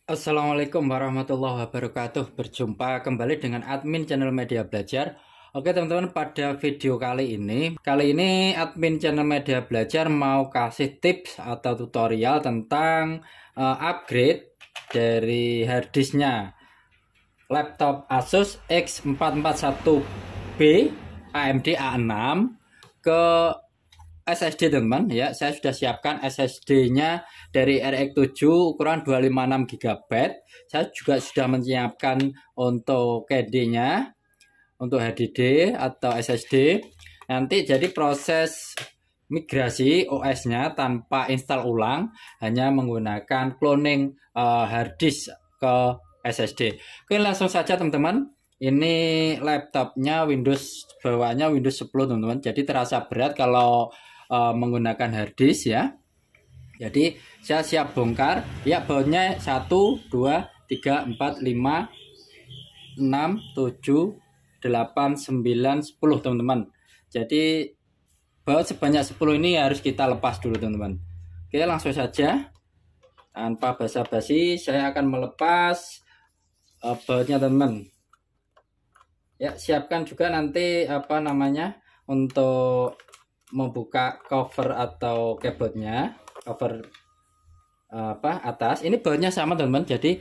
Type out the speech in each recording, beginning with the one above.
Assalamualaikum warahmatullahi wabarakatuh. Berjumpa kembali dengan admin channel Media Belajar. Oke teman-teman, pada video kali ini admin channel Media Belajar mau kasih tips atau tutorial tentang upgrade dari harddisknya laptop Asus X441B AMD A6 ke SSD teman-teman ya. Saya sudah siapkan SSD-nya dari RX7 ukuran 256 GB. Saya juga sudah menyiapkan untuk KD-nya, untuk HDD atau SSD. Nanti jadi proses migrasi OS-nya tanpa install ulang, hanya menggunakan cloning hard disk ke SSD. Oke, langsung saja teman-teman. Ini laptopnya bawaannya Windows 10 teman-teman. Jadi terasa berat kalau menggunakan hard disk ya. Jadi saya siap bongkar. Ya, bautnya 1 2 3 4 5 6 7 8 9 10 teman-teman. Jadi baut sebanyak 10 ini harus kita lepas dulu teman-teman. Oke, langsung saja tanpa basa-basi saya akan melepas bautnya teman-teman. Ya, siapkan juga nanti untuk membuka cover atau keyboardnya, cover atas. Ini bautnya sama teman-teman, jadi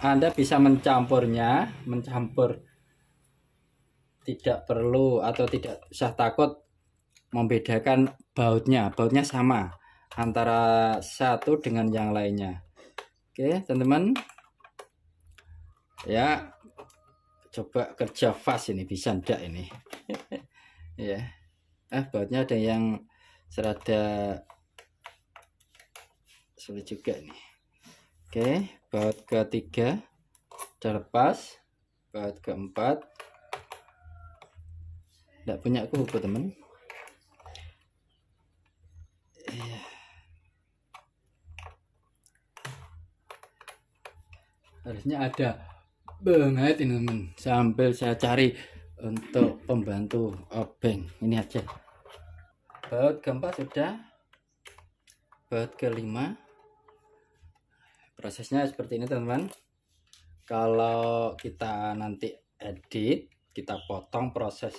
Anda bisa mencampur, tidak perlu atau tidak usah takut membedakan bautnya sama antara satu dengan yang lainnya. Oke teman-teman ya, coba kerja fast ini, bisa enggak ini? Ya, bautnya ada yang serada sulit juga nih. Oke, baut ketiga udah lepas, baut keempat tidak punya kuku teman. Harusnya ada banget ini teman, sambil saya cari untuk pembantu obeng. Ini aja. Baut keempat sudah, baut kelima. Prosesnya seperti ini teman-teman. Kalau kita nanti edit, kita potong proses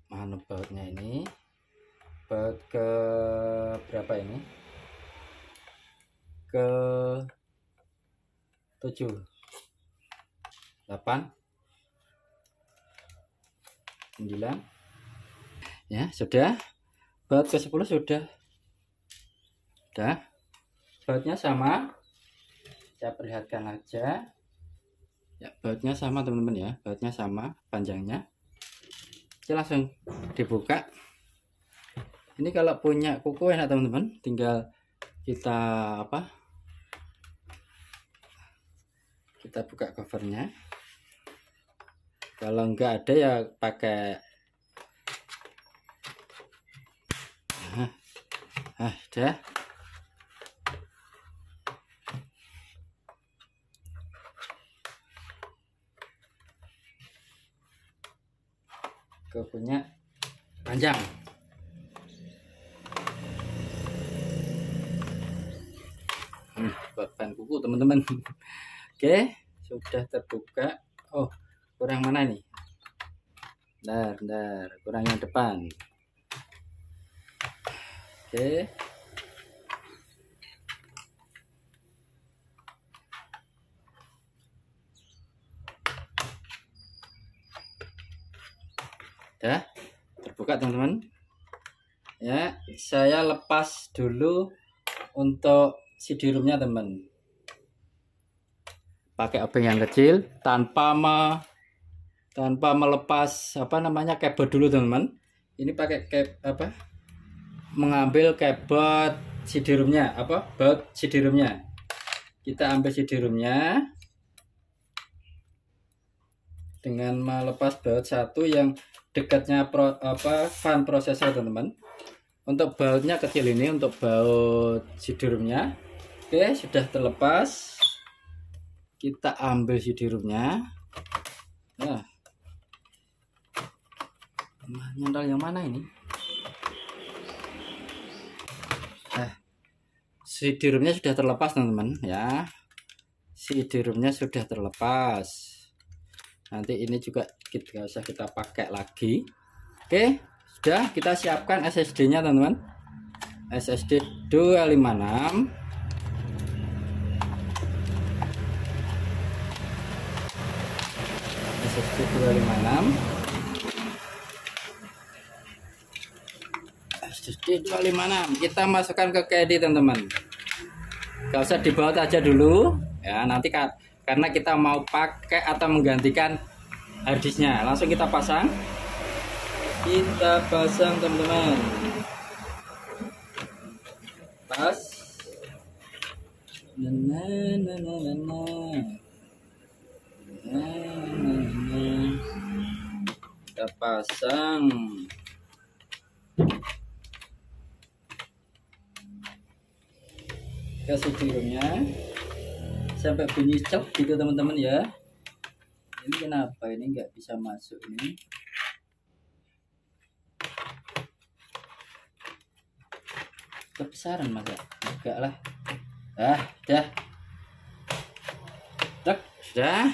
bautnya ini. Baut ke berapa ini? Ke 7 8 9 ya, sudah. Baut ke 10 sudah. Bautnya sama, saya perlihatkan aja ya. Bautnya sama teman-teman ya, bautnya sama panjangnya. Oke, langsung dibuka. Ini kalau punya kuku enak teman-teman, tinggal kita kita buka covernya. Kalau enggak ada ya pakai udah. Kukunya panjang. Bahan kuku teman-teman. Oke, sudah terbuka. Oh, kurang mana nih? Bentar, kurang yang depan. Oke. Udah terbuka teman-teman. Ya, saya lepas dulu untuk CD-ROM-nya teman. Pakai obeng yang kecil tanpa melepas keyboard dulu teman-teman. Ini pakai mengambil keyboard CD-ROM-nya, baut CD-ROM-nya. Kita ambil CD-ROM-nya dengan melepas baut satu yang dekatnya fan prosesor teman-teman. Untuk bautnya kecil ini, untuk baut CD-ROM-nya. Oke, sudah terlepas. Kita ambil CD-ROM-nya. Nah, nyantol yang mana ini? CD-ROM-nya sudah terlepas teman-teman ya. CD-ROM-nya sudah terlepas. Nanti ini juga tidak usah kita pakai lagi. Oke, sudah kita siapkan SSD-nya teman-teman. SSD 256. SSD 256. SSD 256 kita masukkan ke KD teman-teman. Gak usah dibaut aja dulu ya, nanti karena kita mau pakai atau menggantikan harddisknya, langsung kita pasang teman-teman. Pas kita pasang ke CD-ROM-nya sampai bunyi cek gitu teman-teman ya. Ini kenapa ini nggak bisa masuk ini? Kebesaran mas ya? Enggak lah. Dah. Cek, sudah.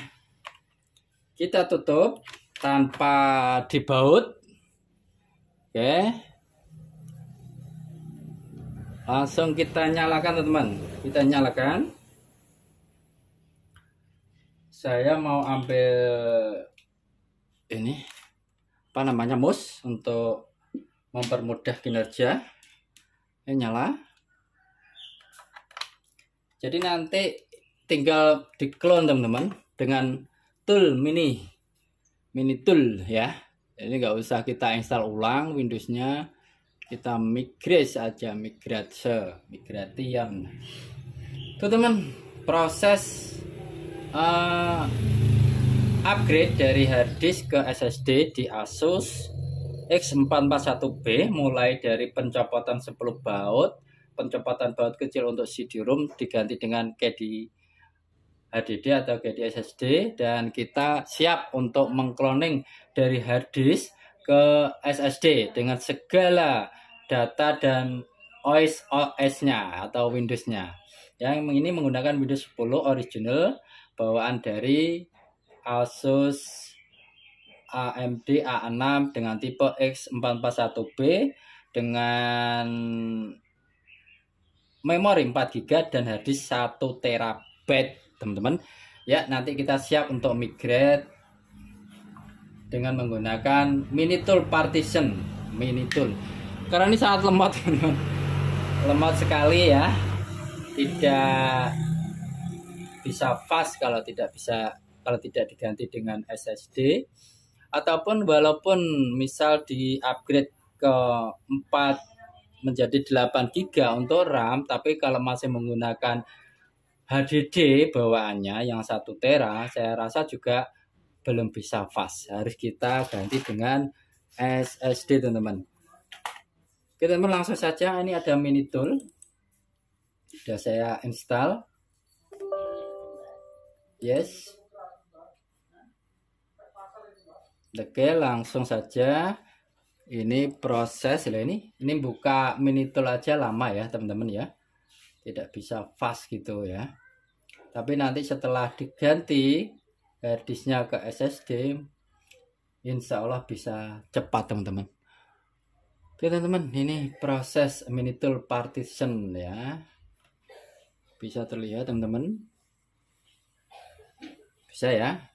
Kita tutup tanpa dibaut. Oke. Langsung kita nyalakan teman-teman. Kita nyalakan. Saya mau ambil ini apa namanya, mouse untuk mempermudah kinerja. Ini nyala. Jadi nanti tinggal di-clone teman-teman dengan tool mini tool ya. Jadi nggak usah kita install ulang Windows-nya. Kita migrate aja, migration. Tuh teman, proses upgrade dari harddisk ke SSD di Asus X441B, mulai dari pencopotan 10 baut, pencopotan baut kecil untuk CD-ROM diganti dengan KD HDD atau KD SSD, dan kita siap untuk mengcloning dari harddisk ke SSD dengan segala data dan OS-nya atau Windows-nya. Yang ini menggunakan Windows 10 original bawaan dari Asus AMD A6 dengan tipe X441B dengan memori 4GB dan harddisk 1 TB teman-teman. Ya, nanti kita siap untuk migrate dengan menggunakan mini tool partition, karena ini sangat lemot teman-teman, lemot sekali ya, tidak bisa fast kalau tidak diganti dengan SSD, ataupun walaupun misal di upgrade ke 4 menjadi 8 GB untuk RAM, tapi kalau masih menggunakan HDD bawaannya yang 1 tera, saya rasa juga belum bisa fast, harus kita ganti dengan SSD teman-teman. Oke teman-teman, langsung saja. Ini ada mini tool, sudah saya install. Yes. Oke, langsung saja. Ini proses lah, ini buka mini tool aja lama ya teman-teman ya, tidak bisa fast gitu ya. Tapi nanti setelah diganti harddisknya ke SSD, insya Allah bisa cepat teman-teman. Oke teman-teman, ini proses mini tool partition ya, bisa terlihat teman-teman, bisa ya.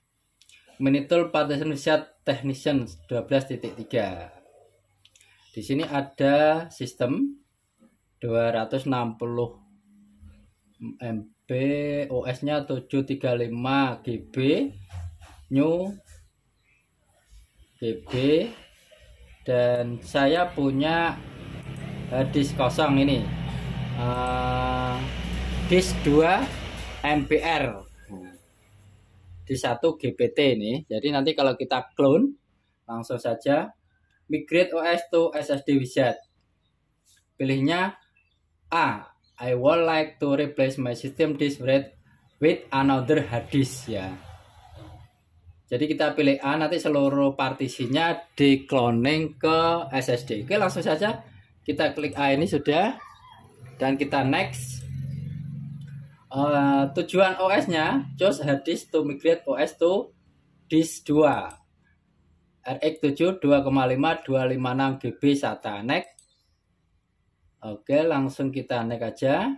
Mini tool partition reset technician 12.3. Di sini ada sistem 260 MB, OS-nya 735 GB, new GB, dan saya punya disk kosong ini, disk 2 MBR di 1 GPT ini. Jadi nanti kalau kita clone, langsung saja migrate OS to SSD wizard, pilihnya A, I would like to replace my system disk with another hard disk ya. Jadi kita pilih A, nanti seluruh partisinya di cloning ke SSD. Oke, langsung saja kita klik A ini sudah, dan kita next. Tujuan OS-nya choose hard disk to migrate OS to disk 2 RX 7 2,5 256 GB SATA. Next. Oke, langsung kita next aja.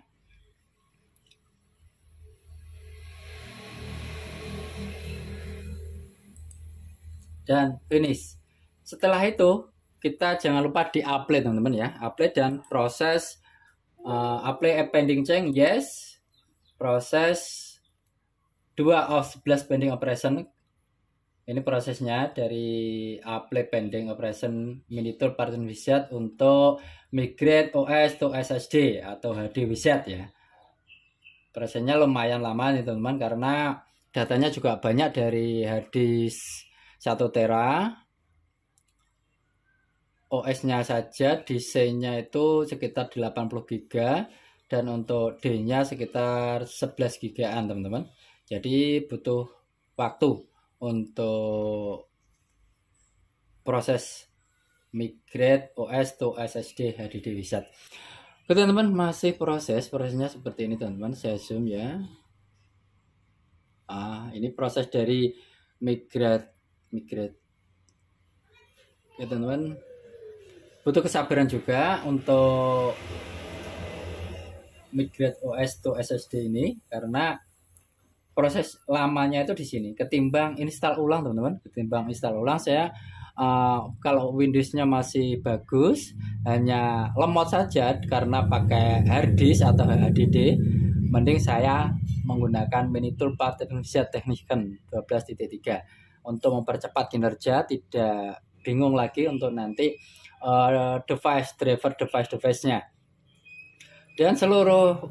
Dan finish. Setelah itu kita jangan lupa di apply teman-teman ya, apply dan proses apply pending change yes, proses 2 of 11 pending operation. Ini prosesnya dari apply pending operation miniature partition wizard untuk migrate OS to SSD atau HD wizard ya. Prosesnya lumayan lama nih teman-teman, karena datanya juga banyak dari hard disk 1 tera. OS-nya saja desainnya itu sekitar 80 GB dan untuk D-nya sekitar 11 GB-an teman-teman. Jadi butuh waktu untuk proses migrate OS to SSD HDD wizard. Oke teman-teman, masih prosesnya seperti ini teman-teman. Saya zoom ya. Ini proses dari migrate. Ya teman-teman, butuh kesabaran juga untuk migrate OS to SSD ini, karena proses lamanya itu di sini ketimbang install ulang teman-teman. Ketimbang install ulang, saya kalau Windows-nya masih bagus, hanya lemot saja karena pakai hard disk atau HDD, mending saya menggunakan miniature partition wizard Techniken 12.3 untuk mempercepat kinerja, tidak bingung lagi untuk nanti device-nya. Dan seluruh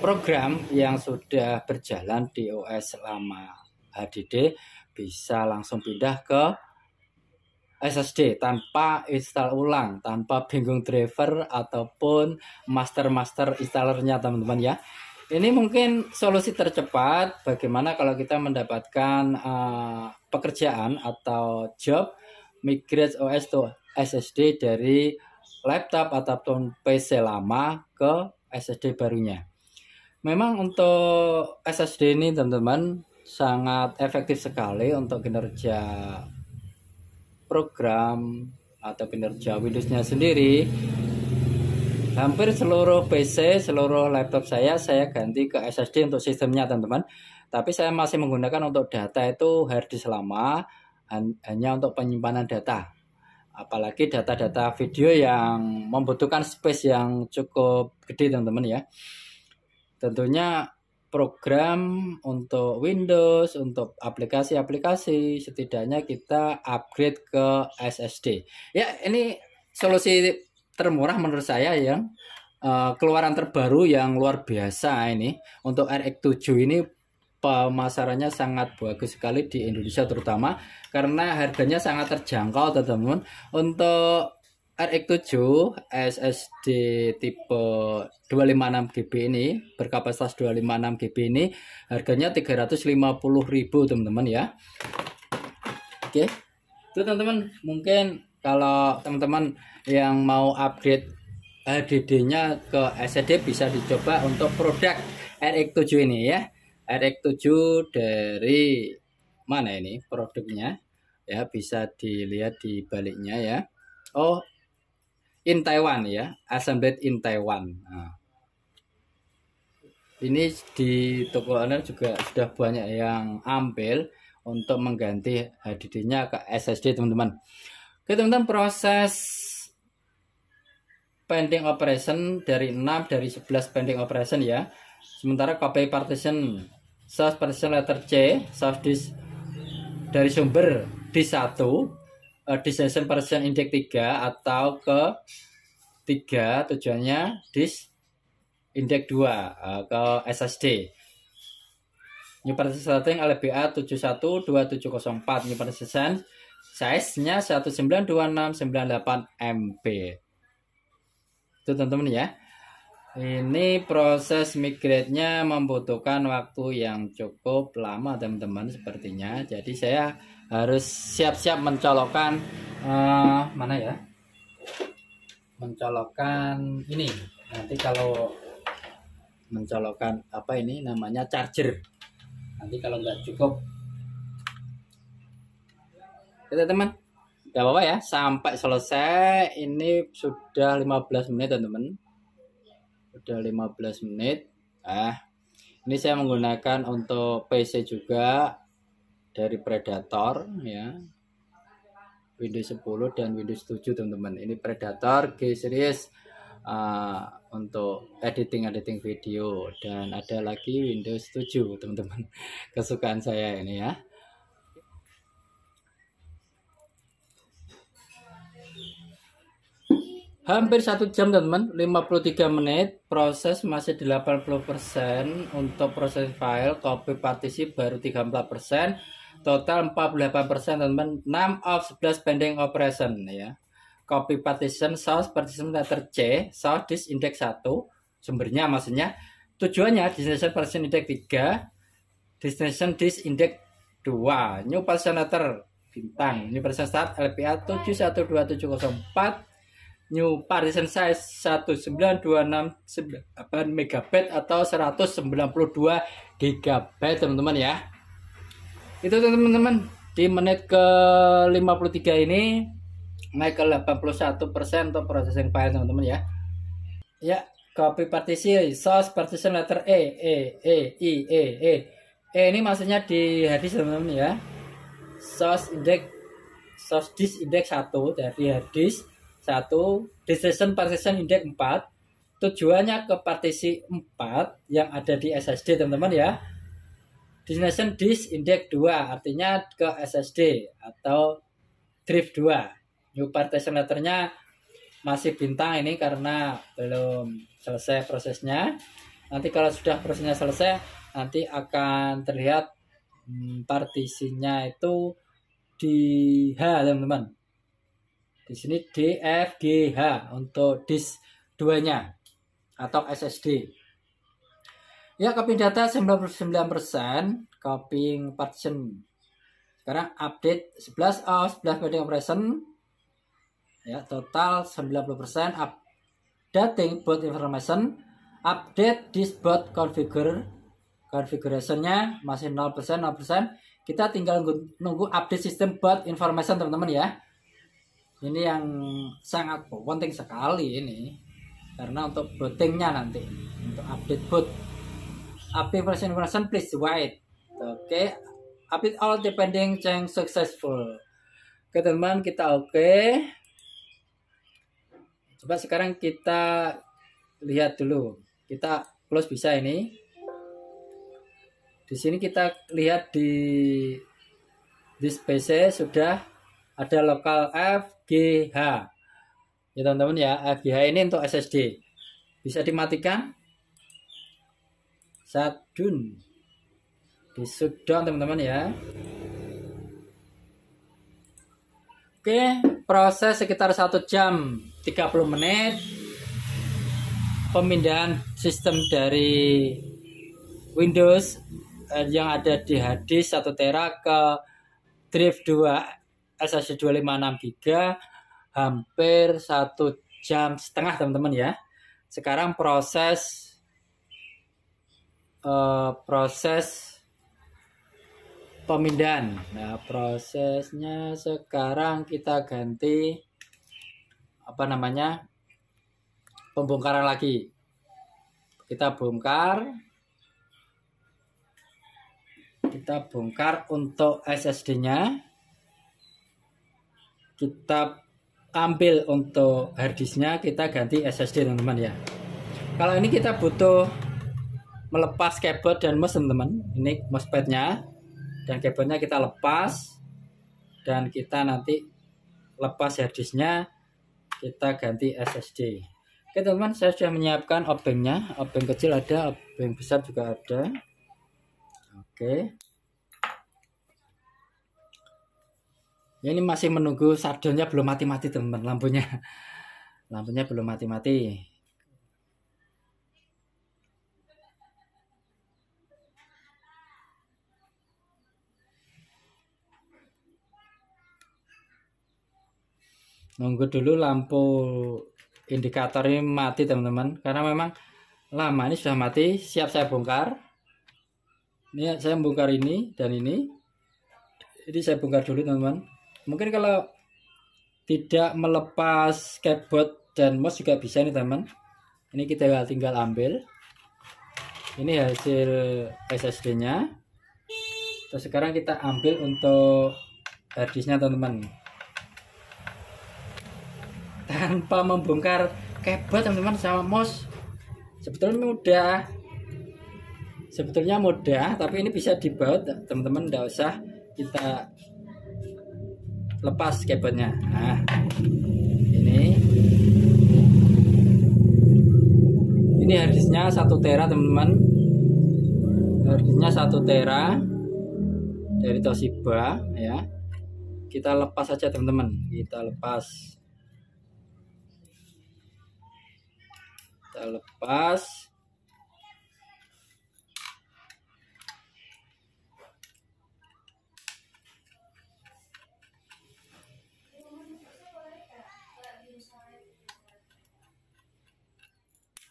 program yang sudah berjalan di OS lama HDD bisa langsung pindah ke SSD tanpa install ulang, tanpa bingung driver ataupun master installernya teman-teman ya. Ini mungkin solusi tercepat bagaimana kalau kita mendapatkan pekerjaan atau job migrate OS to SSD dari laptop ataupun PC lama ke SSD barunya. Memang untuk SSD ini teman-teman sangat efektif sekali untuk kinerja program atau kinerja Windows-nya sendiri. Hampir seluruh PC, seluruh laptop saya ganti ke SSD untuk sistemnya teman-teman. Tapi saya masih menggunakan untuk data itu hard disk lama, hanya untuk penyimpanan data. Apalagi data-data video yang membutuhkan space yang cukup gede teman-teman ya. Tentunya program untuk Windows, untuk aplikasi-aplikasi, setidaknya kita upgrade ke SSD. Ya, ini solusi termurah menurut saya yang keluaran terbaru yang luar biasa ini. Untuk RX 7 ini pemasarannya sangat bagus sekali di Indonesia terutama karena harganya sangat terjangkau teman-teman. Untuk RX 7 SSD tipe 256 GB ini berkapasitas 256 GB ini harganya 350.000 teman-teman ya. Oke. Itu teman-teman, mungkin kalau teman-teman yang mau upgrade HDD-nya ke SSD bisa dicoba untuk produk RX 7 ini ya. RX 7 dari mana ini produknya? Ya, bisa dilihat di baliknya ya. Oh, in Taiwan ya, assembled in Taiwan. Nah, ini di toko online juga sudah banyak yang ambil untuk mengganti HDD-nya ke SSD teman-teman. Oke teman-teman, proses pending operation dari 11 pending operation ya. Sementara copy partition source partition letter C, source disk dari sumber disk 1, destination partition index 3 atau ke 3 tujuannya disk index 2 ke SSD. New partition setting LBA 712704, new partition size-nya 192698 MB. Itu teman-teman ya. Ini proses migrate-nya membutuhkan waktu yang cukup lama teman-teman sepertinya. Jadi saya harus siap-siap mencolokkan mana ya? Mencolokkan ini. Nanti kalau mencolokkan apa ini namanya charger. Nanti kalau nggak cukup, kita teman, nggak apa-apa ya, sampai selesai. Ini sudah 15 menit teman-teman, sudah 15 menit. Ini saya menggunakan untuk PC juga dari Predator ya, Windows 10 dan Windows 7 teman-teman. Ini Predator G series untuk editing video, dan ada lagi Windows 7 teman-teman, kesukaan saya ini ya. Hampir 1 jam teman-teman, 53 menit, proses masih 80%. Untuk proses file copy partisi baru 34%, total 48% teman-teman. 6 of 11 pending operation ya. Copy partition source partition letter C, source disk index 1, sumbernya maksudnya, tujuannya destination partition index 3, destination disk index 2, new partition letter bintang, new partition start LPA 712704, new partition size 19268 MB atau 192 GB teman-teman ya. Itu teman-teman, di menit ke 53 ini naik ke 81% untuk processing file teman-teman ya. Ya, copy partisi source partition letter E ini maksudnya di harddisk teman-teman ya. Source disk index 1 dari harddisk 1, destination partition index 4, tujuannya ke partisi 4 yang ada di SSD teman-teman ya. Destination disk index 2 artinya ke SSD atau drive 2. New partition letternya masih bintang ini karena belum selesai prosesnya. Nanti kalau sudah prosesnya selesai, nanti akan terlihat partisinya itu di H teman-teman. Di sini D, F, G, H untuk disk 2-nya atau SSD. Ya, copy data 99%, copying partition. Sekarang update 11 of 11 pending operation. Ya, total 90%. Updating boot information. Update disk boot configuration-nya masih 0%. Kita tinggal nunggu update system boot information teman-teman ya. Ini yang sangat penting sekali ini, karena untuk bootingnya nanti, untuk update boot. Update version information please wait. Oke, update all depending change successful. Oke teman-teman, kita oke. Coba sekarang kita lihat dulu. Kita close bisa ini. Di sini kita lihat di disk PC sudah ada lokal FGH ya teman-teman ya. FGH ini untuk SSD, bisa dimatikan, shutdown, di shutdown teman-teman ya. Oke, proses sekitar 1 jam 30 menit pemindahan sistem dari Windows yang ada di harddisk 1 tera ke drive 2 SSD 256 GB, hampir 1,5 jam teman-teman ya. Sekarang proses pemindahan. Nah, prosesnya sekarang kita ganti apa namanya, pembongkaran lagi. Kita bongkar untuk SSD-nya. Kita ambil untuk harddisknya, kita ganti SSD teman-teman ya. Kalau ini kita butuh melepas keyboard dan mouse teman-teman. Ini mousepadnya dan keyboardnya kita lepas, dan kita nanti lepas harddisknya, kita ganti SSD. Oke teman-teman, saya sudah menyiapkan obengnya. Obeng kecil ada, obeng besar juga ada. Oke. Ya, ini masih menunggu shutdown-nya, belum mati-mati teman-teman, lampunya belum mati-mati. Nunggu dulu lampu indikator ini mati teman-teman, karena memang lama. Ini sudah mati, siap saya bongkar. Ini saya bongkar ini dan ini. Jadi saya bongkar dulu teman-teman. Mungkin kalau tidak melepas keyboard dan mouse juga bisa nih teman. Ini kita tinggal ambil. Ini hasil SSD-nya. Terus sekarang kita ambil untuk harddisknya teman-teman. Tanpa membongkar keyboard teman-teman sama mouse. Sebetulnya mudah, tapi ini bisa dibaut teman-teman, tidak usah kita lepas keyboardnya. Nah, ini harddisknya 1 tera teman-teman. Harddisknya 1 tera dari Toshiba ya. Kita lepas saja teman-teman, kita lepas.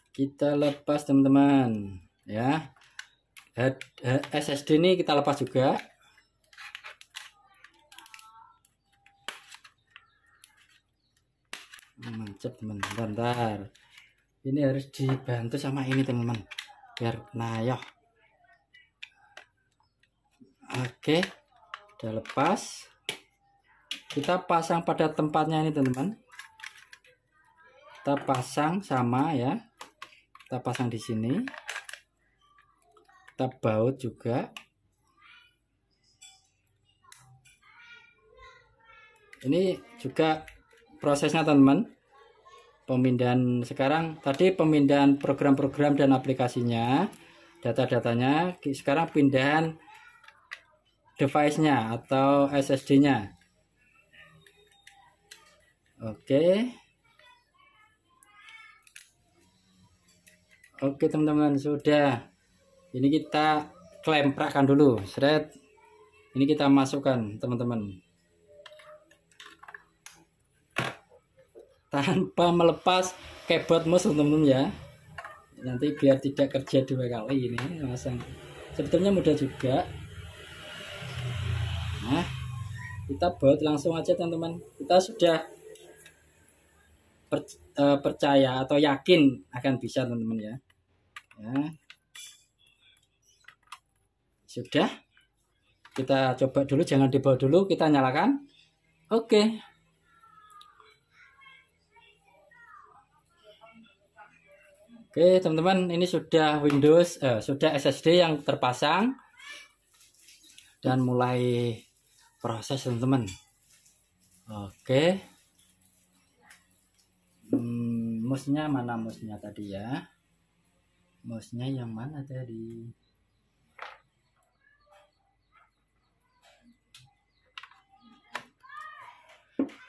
Kita lepas teman-teman ya. SSD ini kita lepas juga. Mantap teman, bentar. Ini harus dibantu sama ini teman-teman, biar nayoh. Oke, udah lepas. Kita pasang pada tempatnya ini teman-teman. Kita pasang sama ya. Kita pasang di sini. Kita baut juga. Ini juga prosesnya teman-teman. Pemindahan sekarang tadi pemindahan program-program dan aplikasinya, data-datanya. Sekarang pindahan device-nya atau SSD-nya. Oke teman-teman, sudah. Ini kita klemprakkan dulu, seret. Ini kita masukkan teman-teman, tanpa melepas keyboard mouse teman-teman ya. Nanti biar tidak kerja 2 kali ini masang. Sebetulnya mudah juga. Nah, kita baut langsung aja teman-teman. Kita sudah percaya atau yakin akan bisa teman-teman ya. Sudah, kita coba dulu, jangan dibawa dulu, kita nyalakan. Oke teman-teman, ini sudah Windows, sudah SSD yang terpasang dan mulai proses teman-teman. Mouse-nya mana, mouse-nya tadi ya? Mouse-nya yang mana tadi?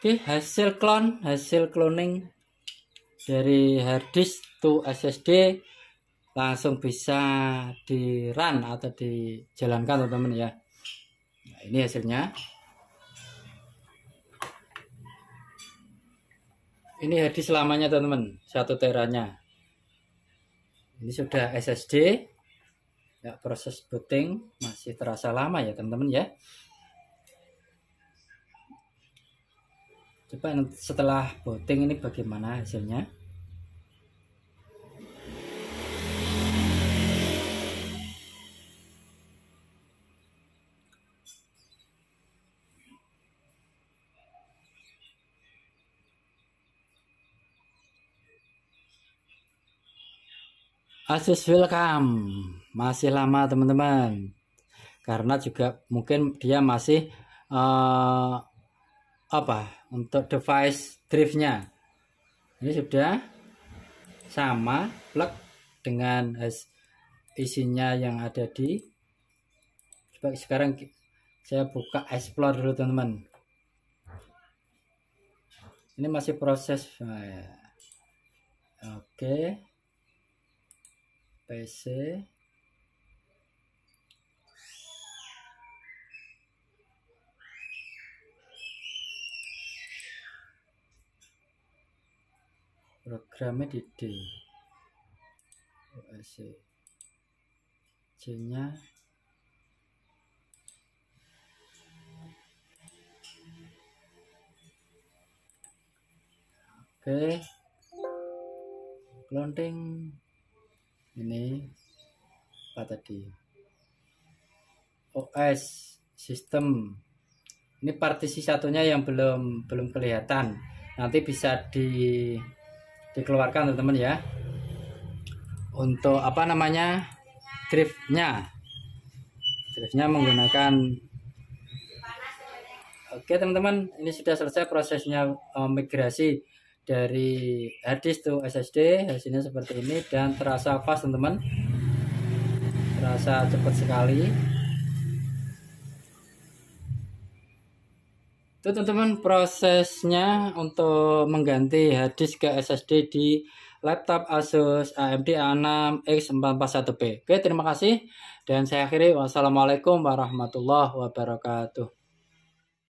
Hasil cloning dari harddisk to SSD langsung bisa di run atau dijalankan teman-teman ya. Nah, ini hasilnya. Ini harddisk lamanya teman-teman, 1 teranya. Ini sudah SSD ya, proses booting masih terasa lama ya teman-teman ya. Coba setelah booting ini bagaimana hasilnya. Asus welcome, masih lama teman-teman, karena juga mungkin dia masih untuk device drive-nya. Ini sudah sama plug dengan isinya yang ada di. Coba sekarang saya buka explore dulu teman-teman. Ini masih proses. Oke. PC. Programnya di D. C nya oke, cloning ini apa tadi, OS sistem. Ini partisi satunya yang belum kelihatan, nanti bisa dikeluarkan teman-teman ya. Untuk apa namanya, driftnya menggunakan. Oke teman-teman, ini sudah selesai prosesnya migrasi dari harddisk to SSD. Hasilnya seperti ini dan terasa fast teman-teman, terasa cepat sekali. Itu teman-teman prosesnya untuk mengganti harddisk ke SSD di laptop Asus AMD A6 X441P. Oke, terima kasih dan saya akhiri. Wassalamualaikum warahmatullahi wabarakatuh.